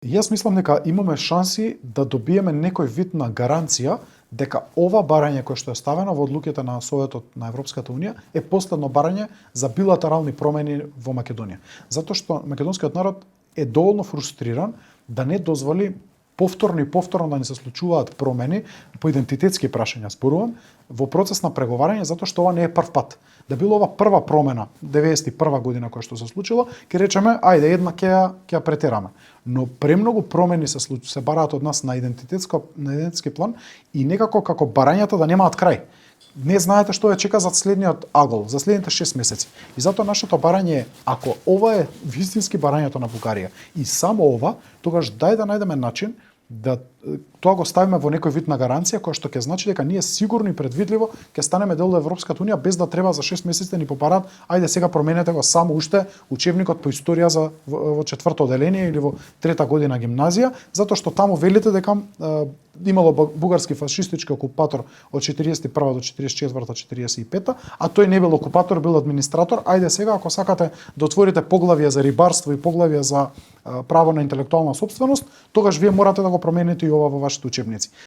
Јас мислам дека имаме шанси да добиеме некој вид на гаранција дека ова барање кое што е ставено во одлуките на Советот на Европската унија е последно барање за билатерални промени во Македонија. Затоа што македонскиот народ е доволно фрустриран да не дозволи повторно и повторно да ни се случуваат промени по идентитетски прашања, зборувам, во процес на преговарање, затоа што ова не е прв пат. Да било ова прва промена, 91 година која што се случило, ќе речеме, ајде, една ќе ја претераме. Но премногу промени се бараат од нас на идентитетски план и некако како барањата да немаат крај. Не знаете што ја чека за следниот агол, за следните 6 месеци. И затоа нашето барање е, ако ова е вистински барањето на Бугарија и само ова, тогаш дај да најдеме начин да тоа го ставиме во некој вид на гаранција која што ќе значи дека ние сигурно и предвидливо ќе станеме дел од Европската унија без да треба за 6 месеци да ни побараат, ајде сега променете го само уште учебникот по историја во четврто оделение или во трета година гимназија, затоа што таму велите дека имало бугарски фашистички окупатор од 41 до 44-45, а тој не бил окупатор, бил администратор. Ајде сега ако сакате да отворите поглавје за рибарство и поглавје за право на интелектуална сопственост, тогаш вие морате да го промените и ова во вашите учебници.